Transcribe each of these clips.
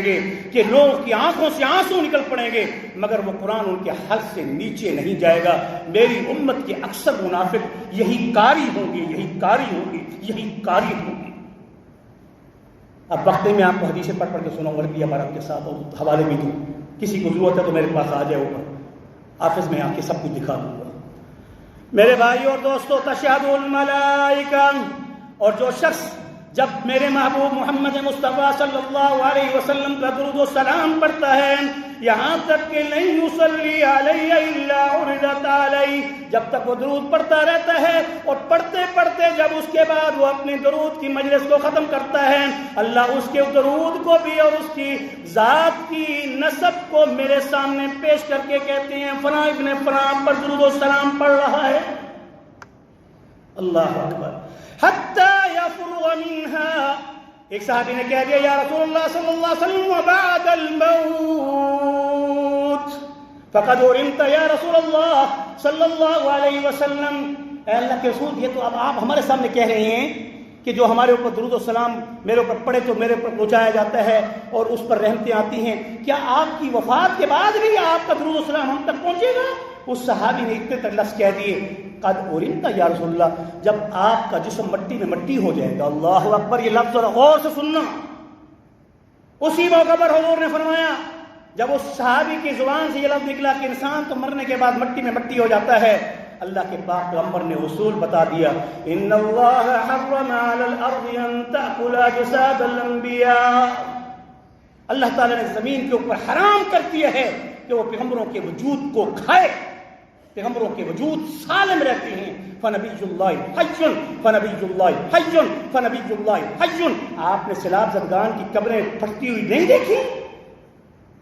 گے کہ لوگوں کی آنکھوں سے آنسو نکل پڑیں گے مگر وہ قرآن ان کے حلق سے نیچے نہیں جائے گا۔ میری امت کے اکثر منافق یہی قاری ہوں گے، یہی قاری ہوں گے، یہی قاری ہوں گے۔ اب وقت میں آپ کو حدیثیں پڑھ پڑھ کے سناؤں گا یا آپ کے ساتھ اور حوالے بھی دوں، کسی کو ضرورت ہے تو میرے پاس آ جائے اوپر، آفس میں آ کے سب کچھ دکھا دوں گا۔ میرے بھائیو اور دوستو، تشہد الملائکہ، اور جو شخص جب میرے محبوب محمد مصطفیٰ صلی اللہ علیہ وسلم کا درود و سلام پڑھتا ہے، یہاں تک کہ لن یصلی علی الا عرضت علی، جب تک وہ درود پڑھتا رہتا ہے اور پڑھتے پڑھتے جب اس کے بعد وہ اپنے درود کی مجلس کو ختم کرتا ہے، اللہ اس کے درود کو بھی اور اس کی ذات کی نسب کو میرے سامنے پیش کر کے کہتے ہیں فلاں ابن فلاں پر درود و سلام پڑھ رہا ہے۔ اللہ اکبر۔ حتی یفرغ منہا، ایک صحابی نے کہہ دیا یا رسول اللہ صلی اللہ علیہ وسلم وبعد الموت فقد ارمت یا رسول اللہ صلی اللہ علیہ وسلم، اے اللہ کے رسول یہ تو اب آپ ہمارے سامنے کہہ رہے ہیں کہ جو ہمارے اوپر درود و سلام میرے اوپر پڑھے تو میرے اوپر پہنچایا جاتا ہے اور اس پر رحمتیں آتی ہیں، کیا آپ کی وفات کے بعد بھی آپ کا درود و سلام ہم تک پہنچے گا؟ اس صحابی نے اتنے تک لفظ کہہ دیے قد ارمت یا رسول اللہ، جب آپ کا جسم مٹی میں مٹی ہو جائے گا۔ اللہ اکبر، یہ لفظ ذرا غور سے سننا۔ اسی موقع پر حضور نے فرمایا جب اس صحابی کی زبان سے یہ لفظ نکلا کہ انسان تو مرنے کے بعد مٹی میں مٹی ہو جاتا ہے، اللہ کے پاک پیغمبر نے اصول بتا دیا، ان اللہ حرم علی الارض ان تأکل اجساد الانبیاء، اللہ تعالیٰ نے زمین کے اوپر حرام کر دیا ہے کہ وہ پیغمبروں کے وجود کو کھائے، پیغمبروں کے وجود سالم رہتے ہیں۔ فنبی اللہ حی فنبی اللہ حی فنبی اللہ حی، آپ نے سیلاب زدگان کی قبریں پھٹتی ہوئی نہیں دیکھی؟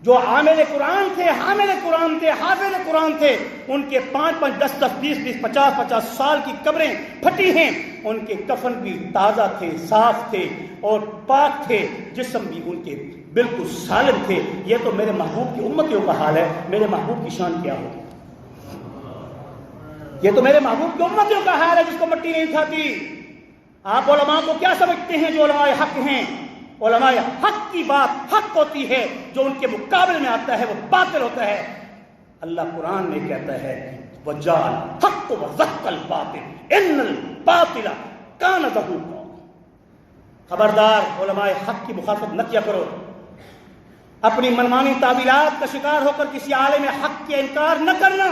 جو عامل قرآن تھے، حامل قرآن تھے، حافظ قرآن تھے، ان کے 5-5 10-10 20-20 50-50 سال کی قبریں پھٹی ہیں، ان کے کفن بھی تازہ تھے، صاف تھے اور پاک تھے، جسم بھی ان کے بالکل سالم تھے۔ یہ تو میرے محبوب کی امتیوں کا حال ہے، میرے محبوب کی شان کیا ہوگی؟ یہ تو میرے محبوب کی امتیوں کا حال ہے جس کو مٹی نہیں کھاتی۔ آپ علماء کو کیا سمجھتے ہیں جو علماء حق ہیں؟ علماء حق کی بات حق ہوتی ہے، جو ان کے مقابل میں آتا ہے وہ باطل ہوتا ہے۔ اللہ قرآن میں کہتا ہے وَجَعَلَ الْحَقَّ وَزَهَقَ الْبَاطِلَ إِنَّ الْبَاطِلَ كَانَ زَهُوقًا۔ خبردار، علماء حق کی مخالفت نہ کیا کرو، اپنی منمانی تعبیرات کا شکار ہو کر کسی عالم حق کے انکار نہ کرنا۔